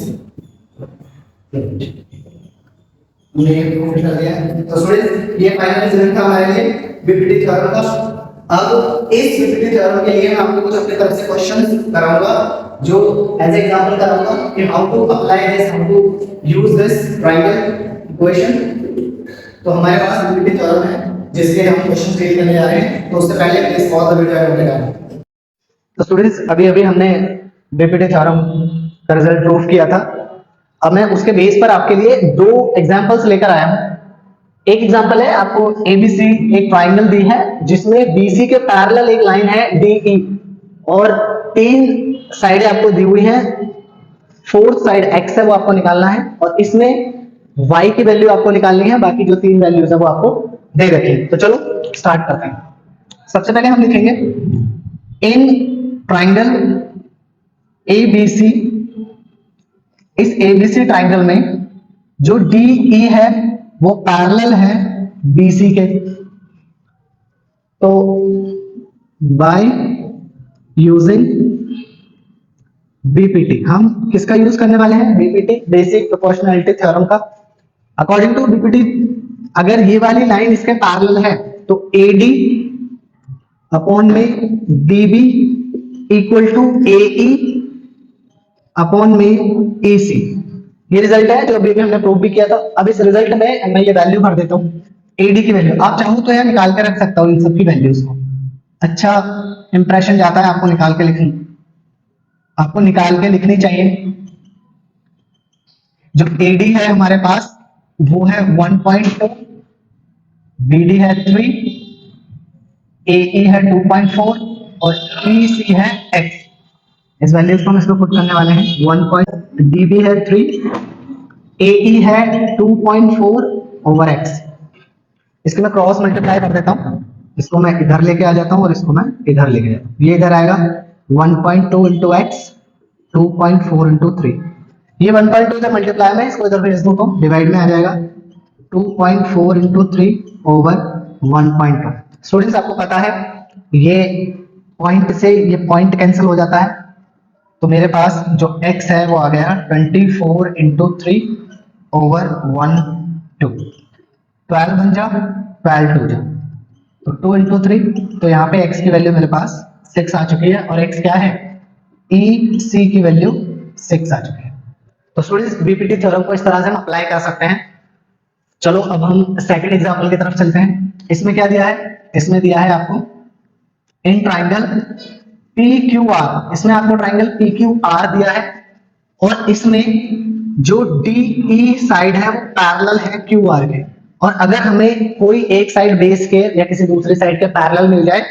हमने प्रूव कर दिया। तो स्टूडेंट्स, ये फाइनल रिजल्ट था हमारे लिए बीपीटी थ्योरम का। अब इस बीपीटी थ्योरम के लिए मैं आपको कुछ अपनी तरफ से क्वेश्चंस कराऊंगा, जो एज एग्जांपल कराऊंगा कि how to apply this, how to use this triangle equation. तो हमारे पास बीपीटी थ्योरम है जिसके हम क्वेश्चन क्रिएट करने जा रहे हैं। तो उससे पहले please pause the video and down. तो स्टूडेंट्स, अभी हमने बीपीटी थ्योरम का रिजल्ट प्रूव किया था। अब मैं उसके बेस पर आपके लिए 2 एग्जांपल्स लेकर आया हूं। एक एग्जांपल है, आपको ABC एक ट्रायंगल दी है जिसमें BC के पैरेलल एक लाइन है DE और 3 साइडें आपको दी हुई हैं। 4th साइड X है वो आपको निकालना है, और इसमें Y की वैल्यू आपको निकालनी है, बाकी जो 3 वैल्यूज है वो आपको दे रखी है। तो चलो स्टार्ट करते हैं। सबसे पहले हम लिखेंगे इन ट्रायंगल ABC, इस ABC ट्रायंगल में जो DE है वो पैरेलल है BC के। तो बाय यूजिंग BPT, हम किसका यूज करने वाले हैं, BPT बेसिक प्रोपोर्शनैलिटी थ्योरम का। अकॉर्डिंग टू BPT, अगर ये वाली लाइन इसके पैरेलल है तो AD अपॉन में DB equal to AE upon में AC। ये रिजल्ट है जो अभी हमने प्रूव भी किया था। अब इस रिजल्ट में मैं ये वैल्यू भर देता हूँ, AD की वैल्यू। आप चाहो तो यार निकाल के रख सकता हूँ इन सब की वैल्यूज को, अच्छा इंप्रेशन जाता है। आपको निकाल के लिखनी चाहिए। जो AD है हमारे पास वो है 1.2, BD है 3, AE है 2.4 और EC है X। इस वैल्यूज को हम इसमें पुट करने वाले हैं। 1. DB है 3, AE है 2.4 ओवर X। इसको मैं क्रॉस मल्टीप्लाई कर देता हूँ, इसको मैं इधर लेके आ जाता हूँ और इसको मैं इधर लेके जाता हूँ। ये इधर आएगा 1.2 इंटू एक्स, 2.4 इंटू 3। ये 1.2 से मल्टीप्लाई में इसको इधर भेज दूँ तो डिवाइड में आ जाएगा 2.4 इंटू 3 ओवर 1.2। स्टूडेंट्स आपको पता है ये पॉइंट से ये पॉइंट कैंसिल हो जाता है, तो मेरे पास जो x है वो आ गया 24 इंटू 3 ओवर 1/2। 12 बन जा, 12 2 जा, तो 2 इंटू 3, तो यहाँ पे x की वैल्यू मेरे पास 6 आ चुकी है और x क्या है, EC की वैल्यू 6 आ चुकी है। तो स्टूडेंट्स बीपीटी थ्योरम को इस तरह से हम अप्लाई कर सकते हैं। चलो अब हम सेकंड एग्जांपल की तरफ चलते हैं। इसमें क्या दिया है, इसमें दिया है आपको इन ट्राइंगल PQR, इसमें आपको ट्राइंगल PQR दिया है और इसमें जो DE साइड है वो पैरेलल है QR के, और अगर हमें कोई एक साइड बेस के या किसी दूसरी साइड के पैरेलल मिल जाए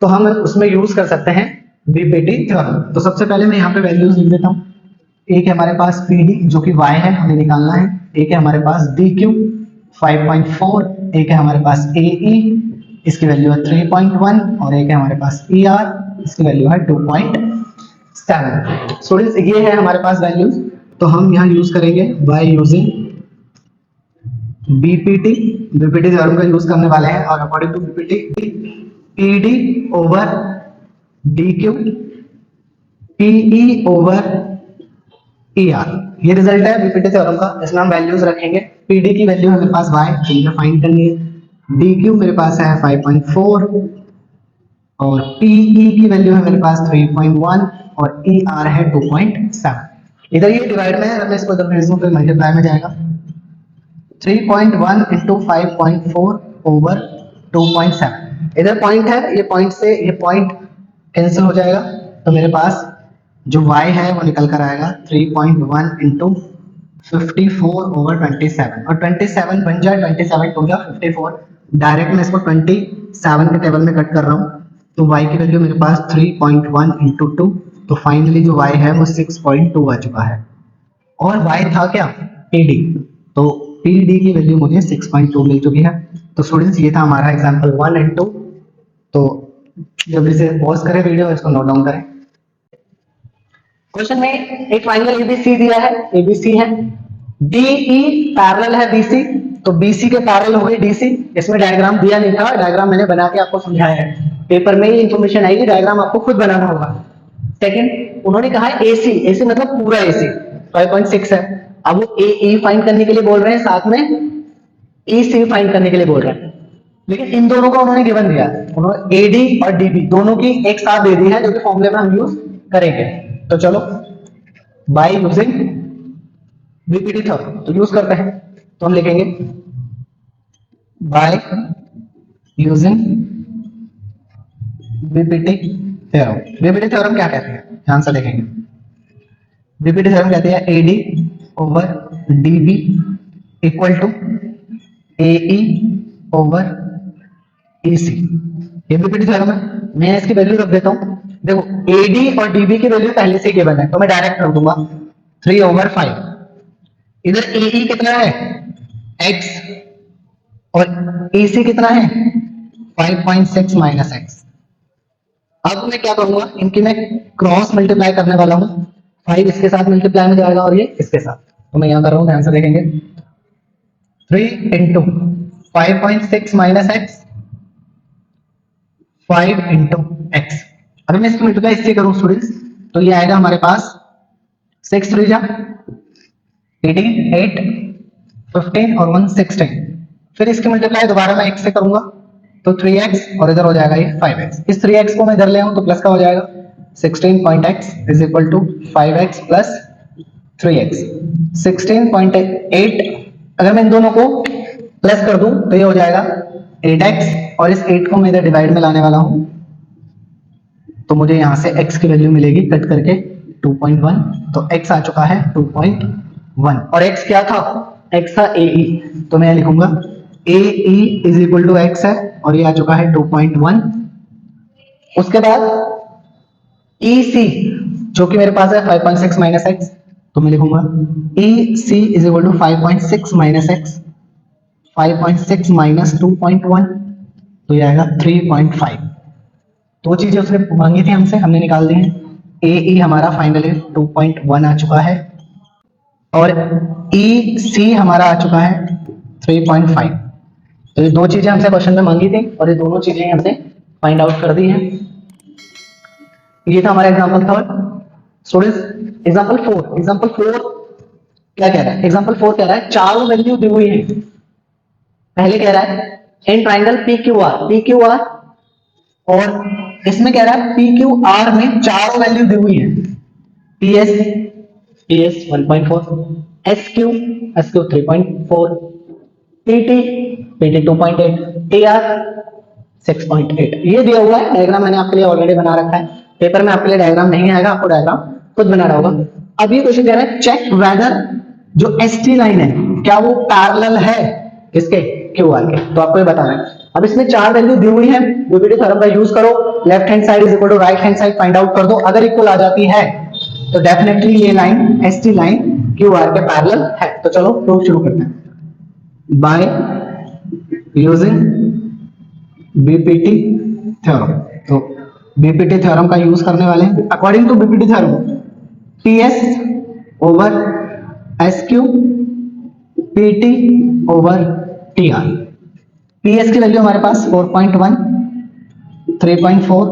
तो हम उसमें यूज कर सकते हैं बीपीटी थ्योरम। तो सबसे पहले मैं यहाँ पे वैल्यूज लिख देता हूँ। एक है हमारे पास PD जो कि Y है, हमें निकालना है। एक है हमारे पास DQ 5.4, एक है हमारे पास AE, इसकी वैल्यू है 3.1 और एक है हमारे पास ER, इसकी वैल्यू है 2.7। स्टूडेंट्स ये है हमारे पास वैल्यूज, तो हम यहाँ यूज करेंगे बाय यूजिंग बीपीटी थ्योरम का यूज करने वाले हैं। और according to BPT PD over DQ PE over ER, ये रिजल्ट है बीपीटी थ्योरम का। इसमें हम वैल्यूज रखेंगे। PD की वैल्यू है मेरे पास y, तो मुझे फाइंड करनी है। DQ मेरे पास है 5.4 और PE की वैल्यू है मेरे पास 3.1 और ER है 2.7। इधर ये डिवाइड में है, अगर मैं इसको इधर भेज दूं तो मल्टीप्लाई में जाएगा। 3.1 इंटू 5.4 ओवर 2.7। इधर पॉइंट है, ये पॉइंट से ये पॉइंट कैंसिल हो जाएगा, तो मेरे पास जो y है वो निकल कर आएगा 3.1 इंटू 54 ओवर 27, और 27 बन जाए 27 टू जा 54। डायरेक्ट मैं इसको 27 के टेबल में कट कर रहा हूँ, तो y की वैल्यू मेरे पास 3.1 इंटू 2, तो फाइनली जो y है वो 6.2 आ चुका है। और y था क्या, PD, तो PD की वैल्यू मुझे 6.2 मिल चुकी है। तो स्टूडेंट्स ये था हमारा एग्जांपल 1 एंड 2। तो जल्दी से पॉज करें वीडियो, इसको नोट डाउन करें। क्वेश्चन में एक ट्राइंगल ABC दिया है, ABC है, DE पैरेलल है BC, तो BC के पैरेलल हो गए DC। इसमें डायग्राम दिया नहीं था, डायग्राम मैंने बना के आपको समझाया है। पेपर में ही इंफॉर्मेशन आएगी, डायग्राम आपको खुद बनाना होगा। सेकंड, उन्होंने कहा है AC, AC मतलब पूरा AC 5.6 है। अब वो AE फाइंड करने के लिए बोल रहे हैं, साथ में EC फाइंड करने के लिए बोल रहे हैं, लेकिन इन दोनों का उन्होंने गिवन दिया है। उन्होंने AD और DB दोनों की एक साथ दे दी है, जो कि फॉर्मूले में हम यूज करेंगे। तो चलो बाय यूजिंग बीपीटी थ्योरम तो यूज करते हैं, तो हम लिखेंगे bye using BPT theorem. BPT theorem क्या कहते हैं, ध्यान से देखेंगे। बीपीटी थ्योरम कहते हैं AD over DB equal to AE over EC। ये बीपीटी थ्योरम है। मैं इसकी वैल्यू रख देता हूं। देखो AD और DB की वैल्यू पहले से गिवन है, तो मैं डायरेक्ट रख दूंगा 3 ओवर 5। इधर AE कितना है x और EC कितना है 5.6 माइनस x। अब मैं क्या करूंगा, इनकी मैं क्रॉस मल्टीप्लाई करने वाला हूं। 5 इसके साथ मल्टीप्लाई में जाएगा और ये इसके साथ, तो मैं यहां कर रहा हूं, ध्यान से देखेंगे। 3 into 5.6 minus x, 5 into x। अगर मैं इसकी मल्टीप्लाई इससे करूं स्टूडेंट्स, तो ये आएगा हमारे पास 6 3 जा 18, 8 15 और 1 16। फिर इसकी मल्टीप्लाई दोबारा मैं x से करूंगा, तो 3x और इधर हो जाएगा ये 5x। इस 3x को मैं इधर ले आऊं तो प्लस का हो जाएगा 16.x is equal to 5x plus 3x। 16.8 अगर मैं इन दोनों को प्लस कर दूं तो ये हो जाएगा 8x, और इस 8 को मैं इधर डिवाइड में लाने वाला हूं, तो मुझे यहां से x की वैल्यू मिलेगी कट करके 2.1, तो x आ चुका है 2.1। 1 और x क्या था, x था AE, तो मैं लिखूंगा AE is equal to x है और ये आ चुका है 2.1। उसके बाद EC जो कि मेरे पास है 5.6 माइनस एक्स, तो मैं लिखूंगा EC is equal to 5.6 minus x, 5.6 minus 2.1, तो ये आएगा 3.5। दो चीजें उसने मांगी थी हमसे, हमने निकाल दी हैं। AE हमारा फाइनली 2.1 आ चुका है और EC हमारा आ चुका है 3.5। तो ये दो चीजें हमसे क्वेश्चन में मांगी थी और ये दोनों चीजें हमसे फाइंड आउट कर दी हैं। ये था हमारा example third. Students example four क्या कह रहा है? एग्जांपल 4 कह रहा है चारों वैल्यू दी हुई है। पहले कह रहा है इन ट्राइंगल PQR और इसमें कह रहा है PQR में चारों वैल्यू दी हुई है। PS 1.4, SQ 3.4, PT 2.8, TR 6.8। ये दिया हुआ है। डायग्राम मैंने आपके लिए ऑलरेडी बना रखा है। पेपर में आपके लिए डायग्राम नहीं आएगा, आपको डायग्राम खुद बनाना होगा। अब ये क्वेश्चन कह रहा है चेक वेदर जो ST लाइन है क्या वो पैरेलल है इसके QR के, तो आपको ये बताना है। अब इसमें चार वैल्यू दी हुई है, यूनिटी थ्योरम का यूज करो, left hand side is equal to right hand side find out कर दो। अगर इक्वल आ जाती है तो डेफिनेटली ये लाइन ST लाइन QR के पैरेलल है। तो चलो प्रूफ शुरू करते हैं बाय यूजिंग BPT थ्योरम। तो BPT थ्योरम का यूज करने वाले हैं। According to BPT theorem PS over SQ PT over TR। PS की वैल्यू हमारे पास 4.1, 3.4,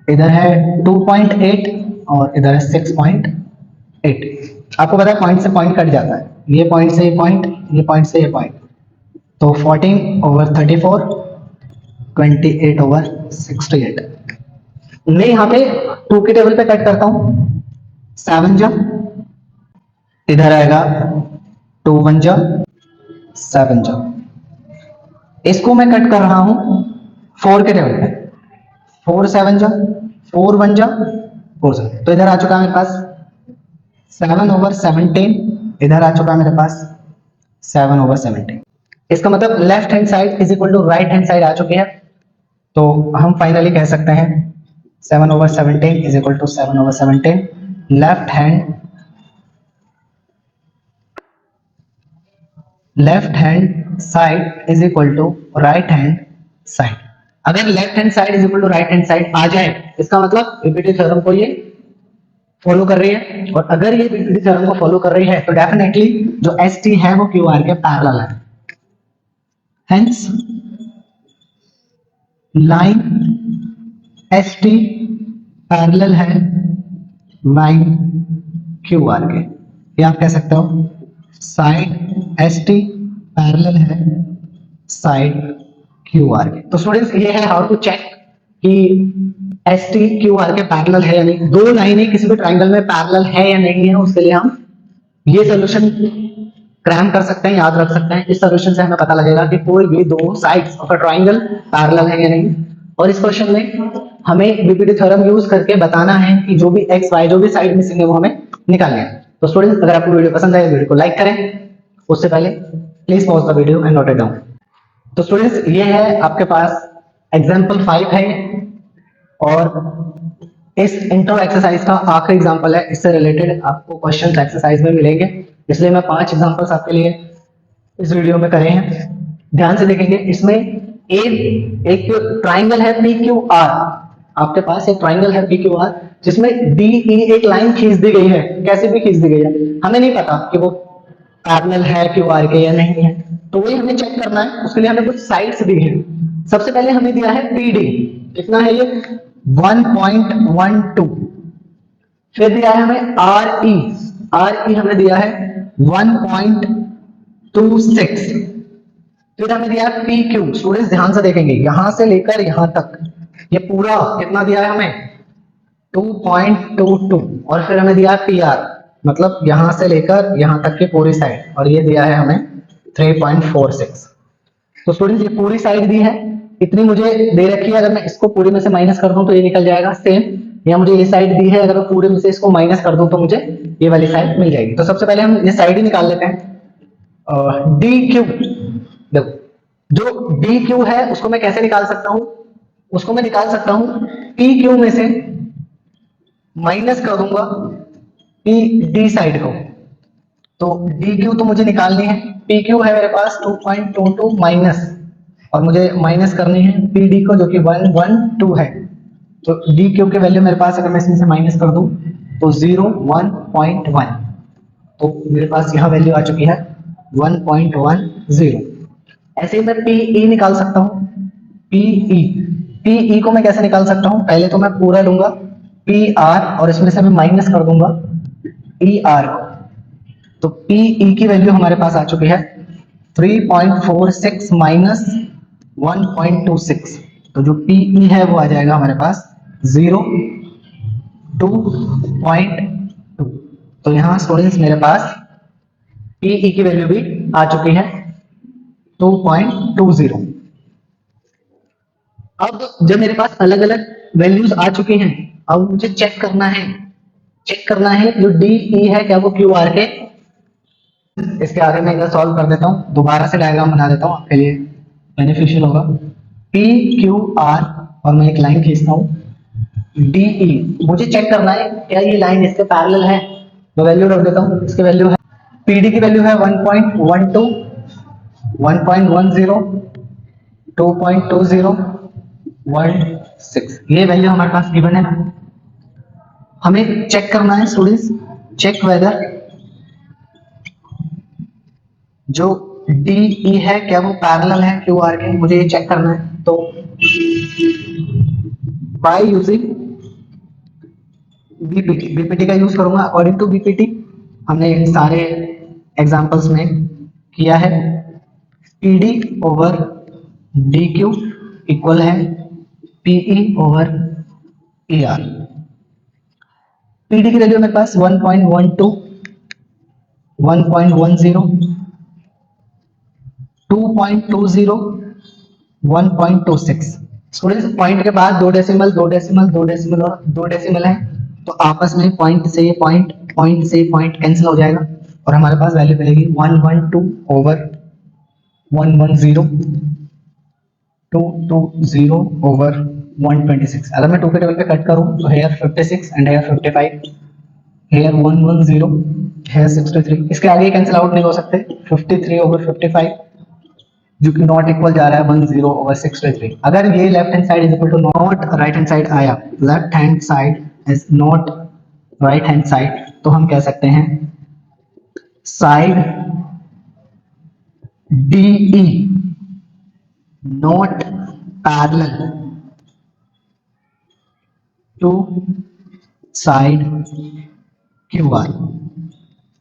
इधर है 2.8 और इधर है 6.8। आपको पता है पॉइंट से पॉइंट कट जाता है, ये पॉइंट से ये पॉइंट, ये पॉइंट से ये पॉइंट, तो 14 ओवर 34, 28 ओवर 68। मैं यहाँ पे 2 के टेबल पे कट करता हूँ, 7 जा, इधर आएगा 2 1 जा 7 जा। इसको मैं कट कर रहा हूं 4 के टेबल पे, 4 7 जा 4 1 जा 4 7, तो इधर आ चुका है मेरे पास 7 ओवर 17, इधर आ चुका है मेरे पास 7 ओवर 17। इसका मतलब left hand side is equal to right hand side आ चुकी है। तो हम फाइनली कह सकते हैं 7 over 17 is equal to 7 over 17 left hand side is equal to right hand side. अगर left hand side is equal to right hand side आ जाए इसका मतलब बीपीटी थ्योरम को ये फॉलो कर रही है, और अगर ये बीपीटी थ्योरम को फॉलो कर रही है तो डेफिनेटली जो ST है वो QR के पैरेलल है। हेंस लाइन ST पैरेलल है लाइन QR के, ये आप कह सकते हो साइड ST पैरेलल है साइड QR के। तो स्टूडेंट्स ये है हाउ टू चेक कि ST QR के पैरेलल है या नहीं। दो लाइनें किसी भी ट्रायंगल में पैरेलल है या नहीं है, उसके लिए हम ये सॉल्यूशन क्रैम कर सकते हैं, याद रख सकते हैं। इस सॉल्यूशन से हमें पता लगेगा कि कोई भी दो sides of a triangle parallel है या नहीं। और इस क्वेश्चन में हमें बीपीटी थ्योरम यूज करके बताना है कि जो भी एक्स वाई जो भी साइड मिसिंग है वो हमें निकालना है। तो स्टूडेंट्स अगर आपको वीडियो पसंद आए वीडियो को लाइक करें, उससे पहले please pause the video and note it down. तो स्टूडेंट्स ये है आपके पास एग्जाम्पल 5 है और इस इंट्रो एक्सरसाइज का आखिरी एग्जाम्पल है। इससे रिलेटेड आपको क्वेश्चन एक्सरसाइज में मिलेंगे, इसलिए मैं 5 एग्जाम्पल्स आपके लिए इस वीडियो में करे हैं। ध्यान से देखेंगे। इसमें एक ट्राइंगल है PQR, आपके पास एक ट्राइंगल है PQR जिसमें DE एक लाइन खींच दी गई है। कैसे भी खींच दी गई है, हमें नहीं पता कि वो पैरेलल है QR के या नहीं है, तो वही हमें चेक करना है। उसके लिए हमें कुछ साइड्स दी है। सबसे पहले हमें दिया है PD, कितना है ये 1.12। फिर दिया है हमें RE हमें दिया है 1.26। फिर हमें दिया है PQ। स्टूडेंट्स ध्यान से देखेंगे, यहां से लेकर यहां तक ये पूरा कितना दिया है हमें 2.22। और फिर हमें दिया है PR, मतलब यहां से लेकर यहां तक की पूरी साइड, और ये दिया है हमें 3.46। तो स्टूडेंट्स ये पूरी साइड दी है, इतनी मुझे दे रखी है। अगर मैं इसको पूरी में से माइनस कर दूं तो ये निकल जाएगा सेम या मुझे ये साइड दी है, अगर मैं पूरे में से इसको माइनस कर दूं तो मुझे ये वाली साइड मिल जाएगी। तो सबसे पहले हम ये साइड ही निकाल लेते हैं। डी क्यू, देखो जो डी क्यू है उसको मैं कैसे निकाल सकता हूं, उसको मैं निकाल सकता हूं पी क्यू में से माइनस कर दूंगा पी डी साइड को। तो डी क्यू तो मुझे निकालनी है, पी क्यू है मेरे पास 2.22 माइनस, और मुझे माइनस करनी है पी डी को जो कि 112 है। तो डी क्यू की वैल्यू मेरे पास अगर मैं इसमें से माइनस कर दूं तो 1.1, तो मेरे पास यह वैल्यू आ चुकी है 1.10। ऐसे ही मैं पीई निकाल सकता हूं। पीई को मैं कैसे निकाल सकता हूं, पहले तो मैं पूरा लूंगा पी आर और इसमें से मैं माइनस कर दूंगा ई आर को। तो पीई की वैल्यू हमारे पास आ चुकी है 3.46 माइनस 1.26। तो जो पीई है वो आ जाएगा हमारे पास 0.2। तो यहाँ स्टूडेंट्स मेरे पास पीई की वैल्यू भी आ चुकी है 2.20। अब जब मेरे पास अलग अलग वैल्यूज आ चुकी हैं, अब मुझे चेक करना है जो डी ई है क्या वो क्यू आर के। इसके आगे मैं इधर सॉल्व कर देता हूँ, दोबारा से डायग्राम बना देता हूँ, आपके लिए बेनिफिशियल होगा। पी क्यू आर और मैं एक लाइन खींचता हूँ डी ई। मुझे चेक करना है क्या ये लाइन इसके पैरेलल है, मैं वैल्यू रख देता हूँ। इसकी वैल्यू है पीडी की वैल्यू है 1.12, 1.10, 2.20, 16। ये वैल्यू हमारे पास गिवन है। हमें चेक करना है स्टूडेंट्स, चेक वेदर जो DE है क्या वो पैरेलल है QR के, मुझे ये चेक करना है। तो बाय यूजिंग बीपीटी का यूज करूंगा। अकॉर्डिंग टू बीपीटी हमने सारे एग्जांपल्स में किया है, PD ओवर DQ इक्वल है PE ओवर ER। PD की वैल्यू मेरे पास 1.12, 1.10, 2.20, 1.26। स्टूडेंट्स पॉइंट के बाद दो डेसिमल और दो डेसिमल है, तो आपस में पॉइंट से पॉइंट कैंसिल हो जाएगा और हमारे पास वैल्यू मिलेगी 112 ओवर 110, 220 ओवर 126। अगर मैं 2 के टेबल पे कट करूं तो here 56 and here 55, here 110, here 63। इसके आगे कैंसिल आउट नहीं हो सकते। 53 ओवर 55 जो कि नॉट इक्वल जा रहा है 10 ओवर 63। अगर ये left hand side is equal to not right hand side आया, left hand side is not right hand side, तो हम कह सकते हैं side DE not parallel to side QR।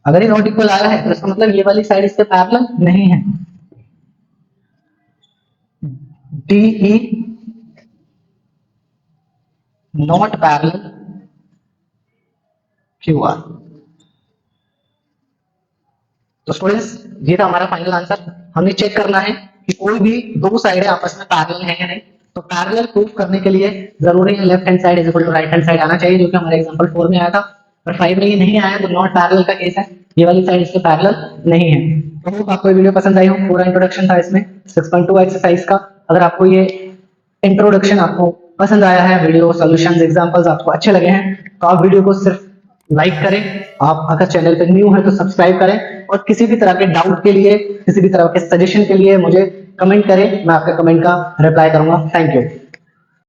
अगर ये नॉट इक्वल आया है तो इसका मतलब ये वाली साइड इसके पैरेलल नहीं है। DE not parallel QR। तो स्टूडेंट्स ये था हमारा फाइनल आंसर। हमें चेक करना है कि कोई भी दो साइडें आपस में पैरेलल है या नहीं। तो पैरेलल प्रूफ करने के लिए जरूरी है left hand side is equal to right hand side आना चाहिए, जो कि हमारे एग्जांपल 4 में आया था। पर 5 में ये नहीं आया तो नॉट पैरेलल का केस है, ये वाली साइड इसके पैरेलल नहीं है। तो आपको ये वीडियो पसंद आई हो, पूरा इंट्रोडक्शन था इसमें 6.2 एक्सरसाइज का। अगर आपको ये इंट्रोडक्शन आपको पसंद आया है, वीडियो सॉल्यूशंस एग्जांपल्स आपको अच्छे लगे हैं, तो आप वीडियो को सिर्फ लाइक करें। आप अगर चैनल पे न्यू है तो सब्सक्राइब करें, और किसी भी तरह के डाउट के लिए, किसी भी तरह के सजेशन के लिए मुझे कमेंट करें, मैं आपके कमेंट का रिप्लाई करूंगा। Thank you.